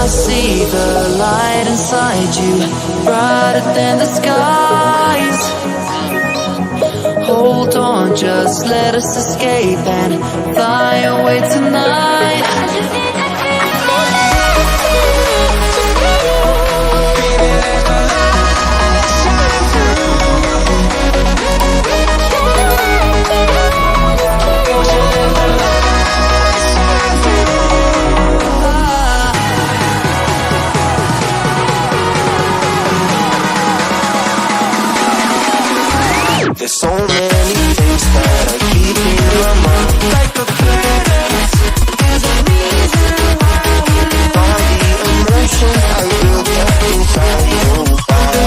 see the light inside you, brighter than the skies. Hold on, just let us escape and fly away tonight. There's so many things that I keep in my mind, like the feelings. There's a reason why we find the emotions I built up inside your body.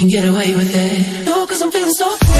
Get away with it. No, 'cause I'm feeling so free.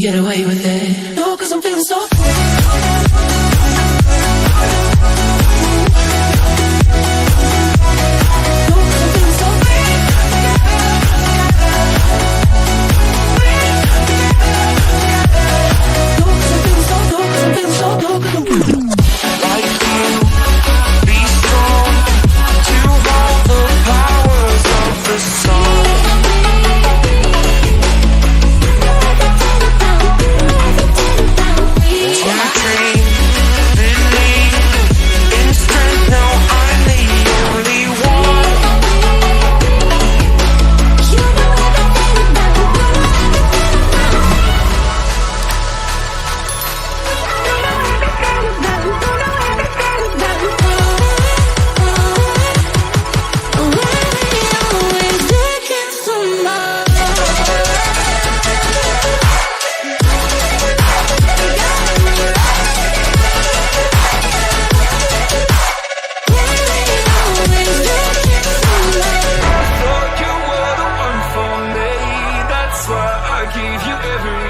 Get away with it. No, 'cause I'm feeling so free. gave you everything.